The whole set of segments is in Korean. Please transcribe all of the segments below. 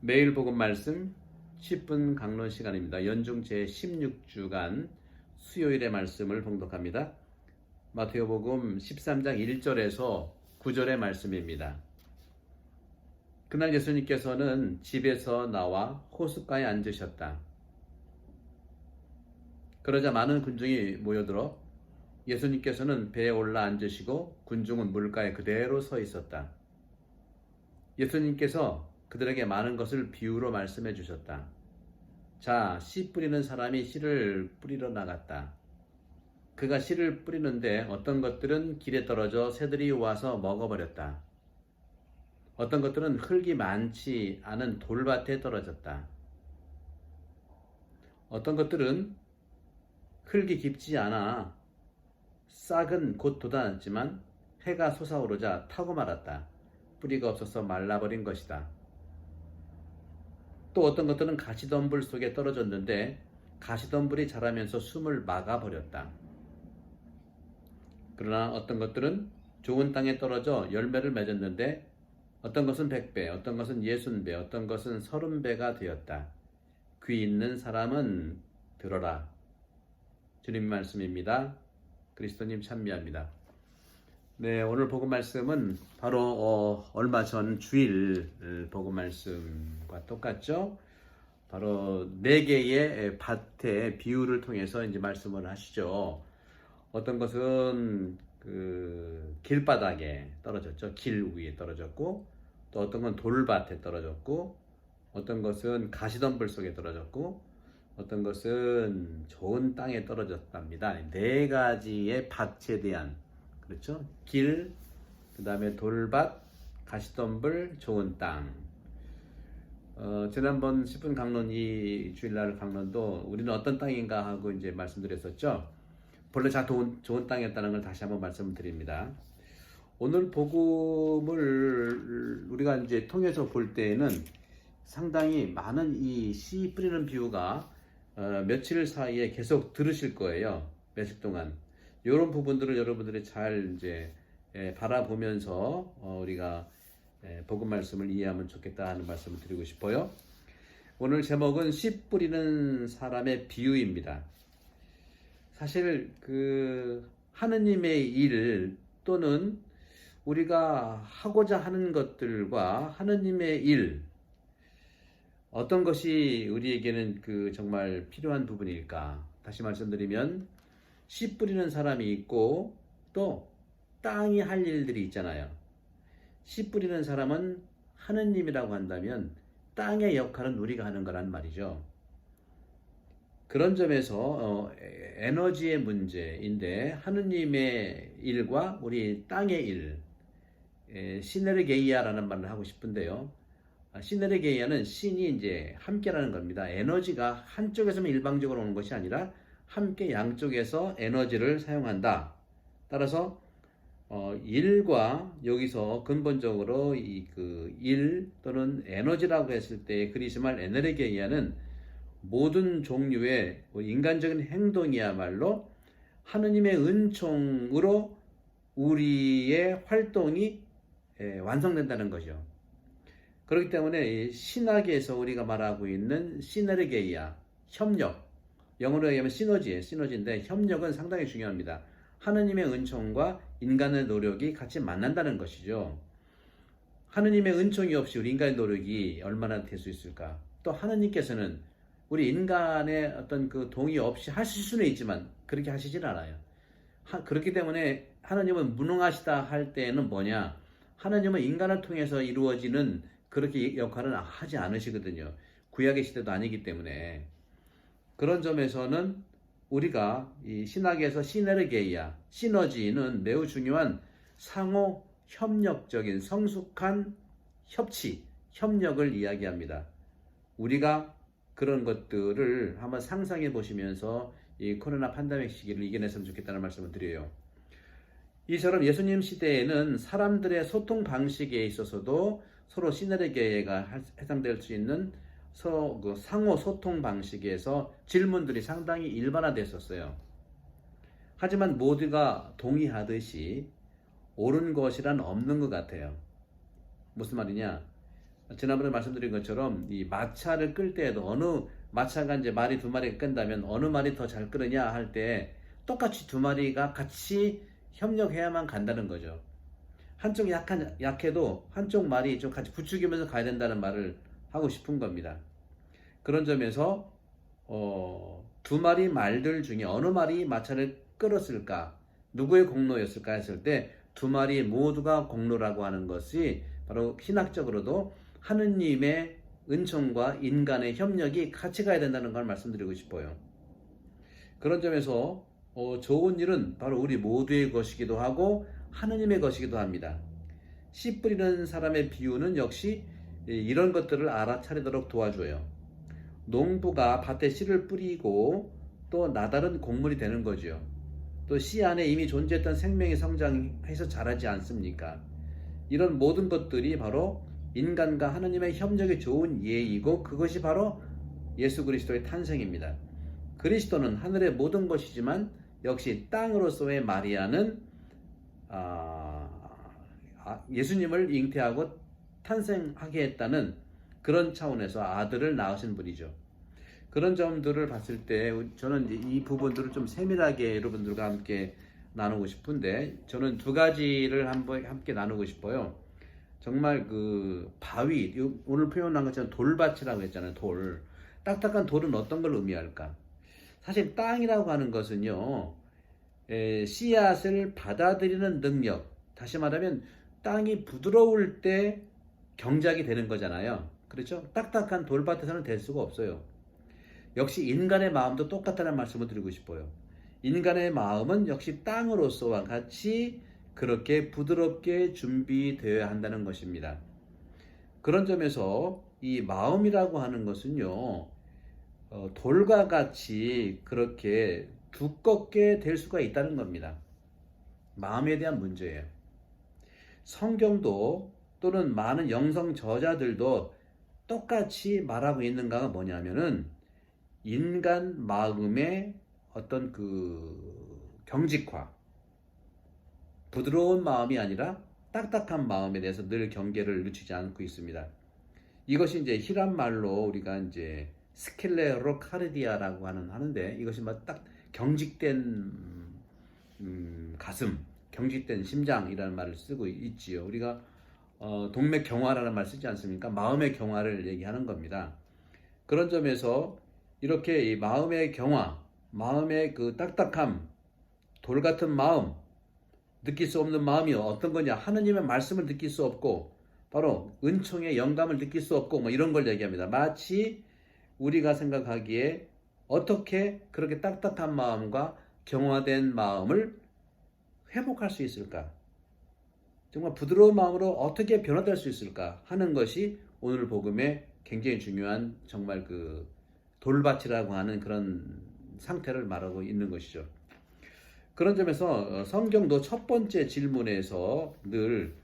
매일 복음 말씀 10분 강론 시간입니다. 연중 제16주간 수요일의 말씀을 봉독합니다. 마태복음 13장 1절에서 9절의 말씀입니다. 그날 예수님께서는 집에서 나와 호숫가에 앉으셨다. 그러자 많은 군중이 모여들어 예수님께서는 배에 올라 앉으시고 군중은 물가에 그대로 서 있었다. 예수님께서 그들에게 많은 것을 비유로 말씀해 주셨다. 자, 씨 뿌리는 사람이 씨를 뿌리러 나갔다. 그가 씨를 뿌리는데 어떤 것들은 길에 떨어져 새들이 와서 먹어버렸다. 어떤 것들은 흙이 많지 않은 돌밭에 떨어졌다. 어떤 것들은 흙이 깊지 않아 싹은 곧 돋아났지만 해가 솟아오르자 타고 말았다. 뿌리가 없어서 말라버린 것이다. 또 어떤 것들은 가시덤불 속에 떨어졌는데 가시덤불이 자라면서 숨을 막아버렸다. 그러나 어떤 것들은 좋은 땅에 떨어져 열매를 맺었는데 어떤 것은 100배, 어떤 것은 60배, 어떤 것은 30배가 되었다. 귀 있는 사람은 들어라. 주님 말씀입니다. 그리스도님 찬미합니다. 네, 오늘 복음 말씀은 바로 얼마 전 주일 복음 말씀과 똑같죠. 바로 4개의 밭의 비유를 통해서 이제 말씀을 하시죠. 어떤 것은 그 길바닥에 떨어졌죠. 길 위에 떨어졌고, 또 어떤 건 돌밭에 떨어졌고, 어떤 것은 가시덤불 속에 떨어졌고, 어떤 것은 좋은 땅에 떨어졌답니다. 4가지의 밭에 대한, 그렇죠? 길, 그 다음에 돌밭, 가시덤불, 좋은 땅. 지난번 10분 강론, 이 주일날 강론도 우리는 어떤 땅인가 하고 이제 말씀드렸었죠. 본래 좋은 땅이었다는 걸 다시 한번 말씀을 드립니다. 오늘 복음을 우리가 이제 통해서 볼 때에는 상당히 많은 이 씨 뿌리는 비유가 며칠 사이에 계속 들으실 거예요. 며칠 동안. 이런 부분들을 여러분들이 잘 이제 바라보면서 우리가 복음 말씀을 이해하면 좋겠다 하는 말씀을 드리고 싶어요. 오늘 제목은 씨 뿌리는 사람의 비유입니다. 사실 그 하느님의 일 또는 우리가 하고자 하는 것들과 하느님의 일, 어떤 것이 우리에게는 그 정말 필요한 부분일까? 다시 말씀드리면 씨 뿌리는 사람이 있고 또 땅이 할 일들이 있잖아요. 씨 뿌리는 사람은 하느님이라고 한다면 땅의 역할은 우리가 하는 거란 말이죠. 그런 점에서 에너지의 문제인데 하느님의 일과 우리 땅의 일, 시네르게이아라는 말을 하고 싶은데요. 시네르게이아는 신이 이제 함께라는 겁니다. 에너지가 한쪽에서만 일방적으로 오는 것이 아니라 함께 양쪽에서 에너지를 사용한다. 따라서 일과 여기서 근본적으로 이 그 일 또는 에너지라고 했을 때 그리스말 에네르게이아는 모든 종류의 인간적인 행동이야말로 하느님의 은총으로 우리의 활동이 완성된다는 거죠. 그렇기 때문에 신학에서 우리가 말하고 있는 시너르게이아, 협력, 영어로 얘기하면 시너지인데 협력은 상당히 중요합니다. 하느님의 은총과 인간의 노력이 같이 만난다는 것이죠. 하느님의 은총이 없이 우리 인간의 노력이 얼마나 될 수 있을까? 또 하느님께서는 우리 인간의 어떤 그 동의 없이 하실 수는 있지만 그렇게 하시질 않아요. 그렇기 때문에 하느님은 무능하시다 할 때는 뭐냐? 하느님은 인간을 통해서 이루어지는 그렇게 역할은 하지 않으시거든요. 구약의 시대도 아니기 때문에. 그런 점에서는 우리가 이 신학에서 시네르게이아, 시너지는 매우 중요한 상호 협력적인 성숙한 협치, 협력을 이야기합니다. 우리가 그런 것들을 한번 상상해 보시면서 이 코로나 팬데믹 시기를 이겨냈으면 좋겠다는 말씀을 드려요. 이처럼 예수님 시대에는 사람들의 소통 방식에 있어서도 서로 시너르게이아가 해당될 수 있는 서로 그 상호 소통 방식에서 질문들이 상당히 일반화됐었어요. 하지만 모두가 동의하듯이 옳은 것이란 없는 것 같아요. 무슨 말이냐? 지난번에 말씀드린 것처럼 이 마차를 끌 때에도 어느 마차가 이제 말이 두 마리가 끈다면 어느 말이 더 잘 끄느냐 할 때 똑같이 두 마리가 같이 협력해야만 간다는 거죠. 한쪽이 약해도 한쪽 말이 좀 같이 부추기면서 가야 된다는 말을 하고 싶은 겁니다. 그런 점에서 두 마리 말들 중에 어느 말이 마차를 끌었을까, 누구의 공로였을까 했을 때 두 마리 모두가 공로라고 하는 것이 바로 신학적으로도 하느님의 은총과 인간의 협력이 같이 가야 된다는 걸 말씀드리고 싶어요. 그런 점에서 좋은 일은 바로 우리 모두의 것이기도 하고 하느님의 것이기도 합니다. 씨 뿌리는 사람의 비유는 역시 이런 것들을 알아차리도록 도와줘요. 농부가 밭에 씨를 뿌리고 또 나다른 곡물이 되는 거죠. 또 씨 안에 이미 존재했던 생명이 성장해서 자라지 않습니까? 이런 모든 것들이 바로 인간과 하느님의 협력이 좋은 예이고 그것이 바로 예수 그리스도의 탄생입니다. 그리스도는 하늘의 모든 것이지만 역시 땅으로서의 마리아는 예수님을 잉태하고 탄생하게 했다는 그런 차원에서 아들을 낳으신 분이죠. 그런 점들을 봤을 때 저는 이 부분들을 좀 세밀하게 여러분들과 함께 나누고 싶은데 저는 두 가지를 함께 나누고 싶어요. 정말 그 바위, 오늘 표현한 것처럼 돌밭이라고 했잖아요. 돌. 딱딱한 돌은 어떤 걸 의미할까? 사실 땅이라고 하는 것은요, 씨앗을 받아들이는 능력, 다시 말하면 땅이 부드러울 때 경작이 되는 거잖아요. 그렇죠? 딱딱한 돌밭에서는 될 수가 없어요. 역시 인간의 마음도 똑같다는 말씀을 드리고 싶어요. 인간의 마음은 역시 땅으로서와 같이 그렇게 부드럽게 준비되어야 한다는 것입니다. 그런 점에서 이 마음이라고 하는 것은요, 돌과 같이 그렇게 두껍게 될 수가 있다는 겁니다. 마음에 대한 문제예요. 성경도 또는 많은 영성 저자들도 똑같이 말하고 있는가가 뭐냐면은 인간 마음의 어떤 그 경직화, 부드러운 마음이 아니라 딱딱한 마음에 대해서 늘 경계를 늦추지 않고 있습니다. 이것이 이제 히람 말로 우리가 이제 스킬레로카르디아라고 하는데 이것이 막 딱 경직된 가슴, 경직된 심장이라는 말을 쓰고 있지요. 우리가 동맥 경화라는 말 쓰지 않습니까? 마음의 경화를 얘기하는 겁니다. 그런 점에서 이렇게 이 마음의 경화, 마음의 그 딱딱함, 돌 같은 마음, 느낄 수 없는 마음이 어떤 거냐? 하느님의 말씀을 느낄 수 없고 바로 은총의 영감을 느낄 수 없고 뭐 이런 걸 얘기합니다. 마치 우리가 생각하기에 어떻게 그렇게 딱딱한 마음과 경화된 마음을 회복할 수 있을까? 정말 부드러운 마음으로 어떻게 변화될 수 있을까 하는 것이 오늘 복음의 굉장히 중요한 정말 그 돌밭이라고 하는 그런 상태를 말하고 있는 것이죠. 그런 점에서 성경도 첫 번째 질문에서 늘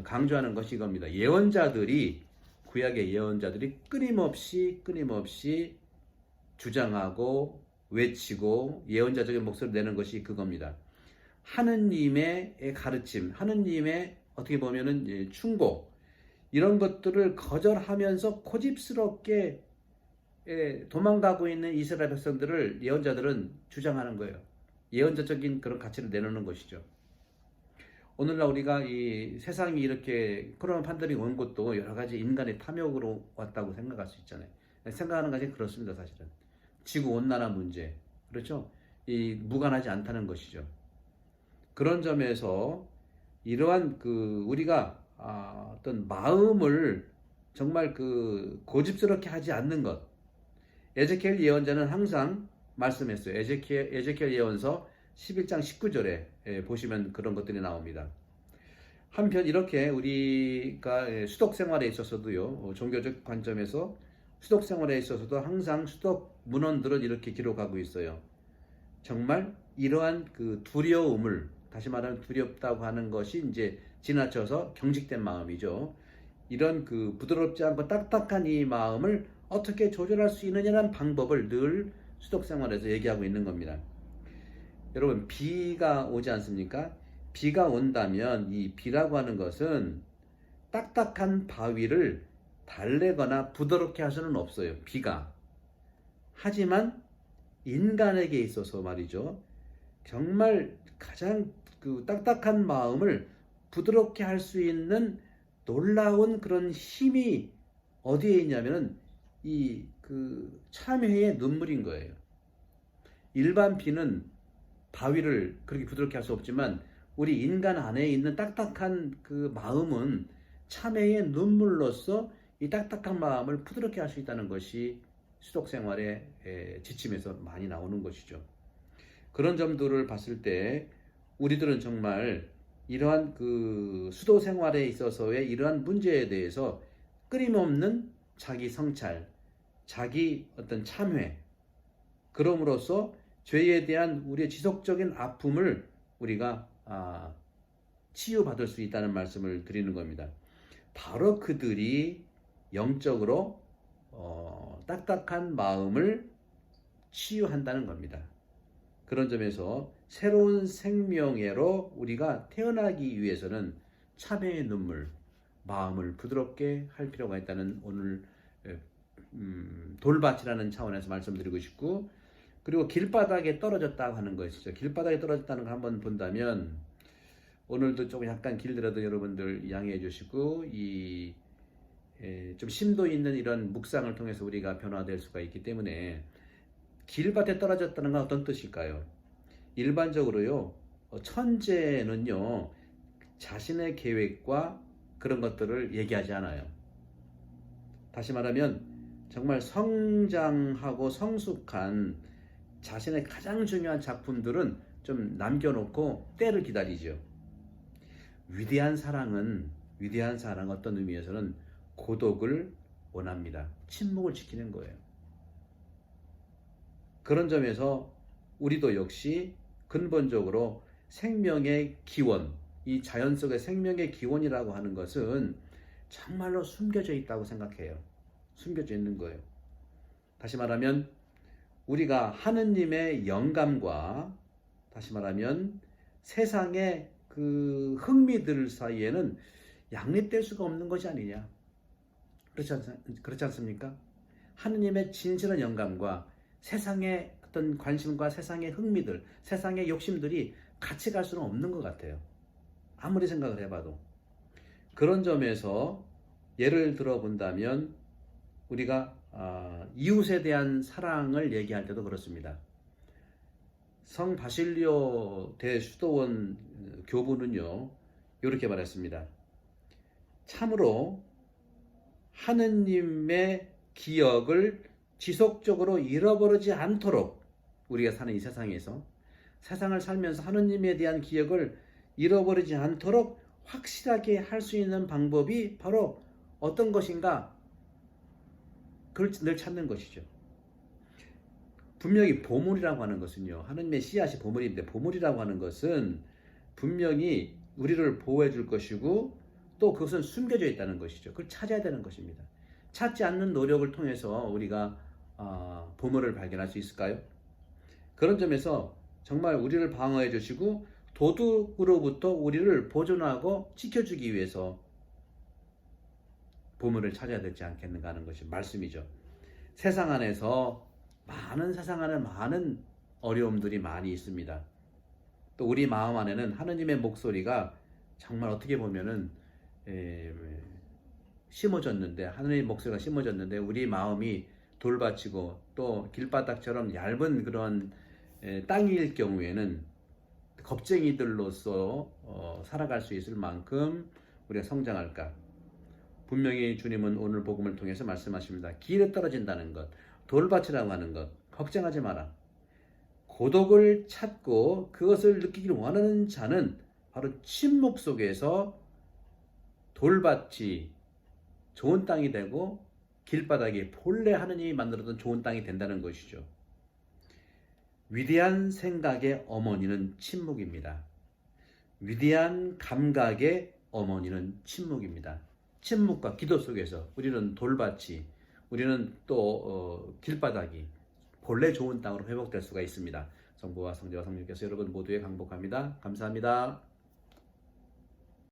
강조하는 것이 이겁니다. 예언자들이 구약의 예언자들이 끊임없이 주장하고 외치고 예언자적인 목소리를 내는 것이 그겁니다. 하느님의 가르침, 하느님의 어떻게 보면은 충고 이런 것들을 거절하면서 고집스럽게 도망가고 있는 이스라엘 백성들을 예언자들은 주장하는 거예요. 예언자적인 그런 가치를 내놓는 것이죠. 오늘날 우리가 이 세상이 이렇게 코로나 팬데믹 온 것도 여러 가지 인간의 탐욕으로 왔다고 생각할 수 있잖아요. 생각하는 것이 그렇습니다, 사실은. 지구 온난화 문제, 그렇죠? 이 무관하지 않다는 것이죠. 그런 점에서 이러한 그 우리가 어떤 마음을 정말 그 고집스럽게 하지 않는 것. 에제키엘 예언자는 항상 말씀했어요. 에제키엘 예언서 11장 19절에 보시면 그런 것들이 나옵니다. 한편 이렇게 우리가 수독 생활에 있어서도요, 종교적 관점에서 수독 생활에 있어서도 항상 수독 문헌들은 이렇게 기록하고 있어요. 정말 이러한 그 두려움을, 다시 말하면 두렵다고 하는 것이 이제 지나쳐서 경직된 마음이죠. 이런 그 부드럽지 않고 딱딱한 이 마음을 어떻게 조절할 수 있느냐는 방법을 늘 수독 생활에서 얘기하고 있는 겁니다. 여러분, 비가 오지 않습니까? 비가 온다면 이 비라고 하는 것은 딱딱한 바위를 달래거나 부드럽게 할 수는 없어요. 비가. 하지만 인간에게 있어서 말이죠. 정말 가장 그 딱딱한 마음을 부드럽게 할 수 있는 놀라운 그런 힘이 어디에 있냐면은 이 그 참회의 눈물인 거예요. 일반 비는 바위를 그렇게 부드럽게 할 수 없지만 우리 인간 안에 있는 딱딱한 그 마음은 참회의 눈물로서 이 딱딱한 마음을 부드럽게 할 수 있다는 것이 수독 생활의 지침에서 많이 나오는 것이죠. 그런 점들을 봤을 때 우리들은 정말 이러한 그 수도 생활에 있어서의 이러한 문제에 대해서 끊임없는 자기 성찰, 자기 어떤 참회, 그럼으로써 죄에 대한 우리의 지속적인 아픔을 우리가 치유받을 수 있다는 말씀을 드리는 겁니다. 바로 그들이 영적으로 딱딱한 마음을 치유한다는 겁니다. 그런 점에서 새로운 생명애로 우리가 태어나기 위해서는 참회의 눈물, 마음을 부드럽게 할 필요가 있다는 오늘 돌밭이라는 차원에서 말씀드리고 싶고, 그리고 길바닥에 떨어졌다고 하는 것이죠. 길바닥에 떨어졌다는 걸 한번 본다면 오늘도 조금 약간 길더라도 여러분들 양해해 주시고 좀 심도 있는 이런 묵상을 통해서 우리가 변화될 수가 있기 때문에 길밭에 떨어졌다는 건 어떤 뜻일까요? 일반적으로요, 천재는요 자신의 계획과 그런 것들을 얘기하지 않아요. 다시 말하면 정말 성장하고 성숙한 자신의 가장 중요한 작품들은 좀 남겨놓고 때를 기다리죠. 위대한 사랑은 어떤 의미에서는 고독을 원합니다. 침묵을 지키는 거예요. 그런 점에서 우리도 역시 근본적으로 생명의 기원, 이 자연 속의 생명의 기원이라고 하는 것은 정말로 숨겨져 있다고 생각해요. 숨겨져 있는 거예요. 다시 말하면 우리가 하느님의 영감과 다시 말하면 세상의 그 흥미들 사이에는 양립될 수가 없는 것이 아니냐. 그렇지 않습니까? 하느님의 진실한 영감과 세상의 어떤 관심과 세상의 흥미들, 세상의 욕심들이 같이 갈 수는 없는 것 같아요. 아무리 생각을 해봐도. 그런 점에서 예를 들어 본다면 우리가 이웃에 대한 사랑을 얘기할 때도 그렇습니다. 성 바실리오 대수도원 교부는요 이렇게 말했습니다. 참으로 하느님의 기억을 지속적으로 잃어버리지 않도록 우리가 사는 이 세상에서 세상을 살면서 하느님에 대한 기억을 잃어버리지 않도록 확실하게 할 수 있는 방법이 바로 어떤 것인가? 그걸 늘 찾는 것이죠. 분명히 보물이라고 하는 것은요, 하느님의 씨앗이 보물인데, 보물이라고 하는 것은 분명히 우리를 보호해 줄 것이고 또 그것은 숨겨져 있다는 것이죠. 그걸 찾아야 되는 것입니다. 찾지 않는 노력을 통해서 우리가 보물을 발견할 수 있을까요? 그런 점에서 정말 우리를 방어해 주시고 도둑으로부터 우리를 보존하고 지켜주기 위해서 보물을 찾아야 되지 않겠는가 하는 것이 말씀이죠. 세상 안에서 세상 안에 많은 어려움들이 많이 있습니다. 또 우리 마음 안에는 하느님의 목소리가 정말 어떻게 보면은 심어졌는데, 하느님의 목소리가 심어졌는데 우리 마음이 돌밭이고 또 길바닥처럼 얇은 그런 땅일 경우에는 겁쟁이들로서 살아갈 수 있을 만큼 우리가 성장할까? 분명히 주님은 오늘 복음을 통해서 말씀하십니다. 길에 떨어진다는 것, 돌밭이라고 하는 것, 걱정하지 마라. 고독을 찾고 그것을 느끼길 원하는 자는 바로 침묵 속에서 돌밭이 좋은 땅이 되고 길바닥이 본래 하느님이 만들었던 좋은 땅이 된다는 것이죠. 위대한 생각의 어머니는 침묵입니다. 위대한 감각의 어머니는 침묵입니다. 침묵과 기도 속에서 우리는 돌밭이, 우리는 또 길바닥이 본래 좋은 땅으로 회복될 수가 있습니다. 성부와 성자와 성령께서 여러분 모두에 강복합니다. 감사합니다.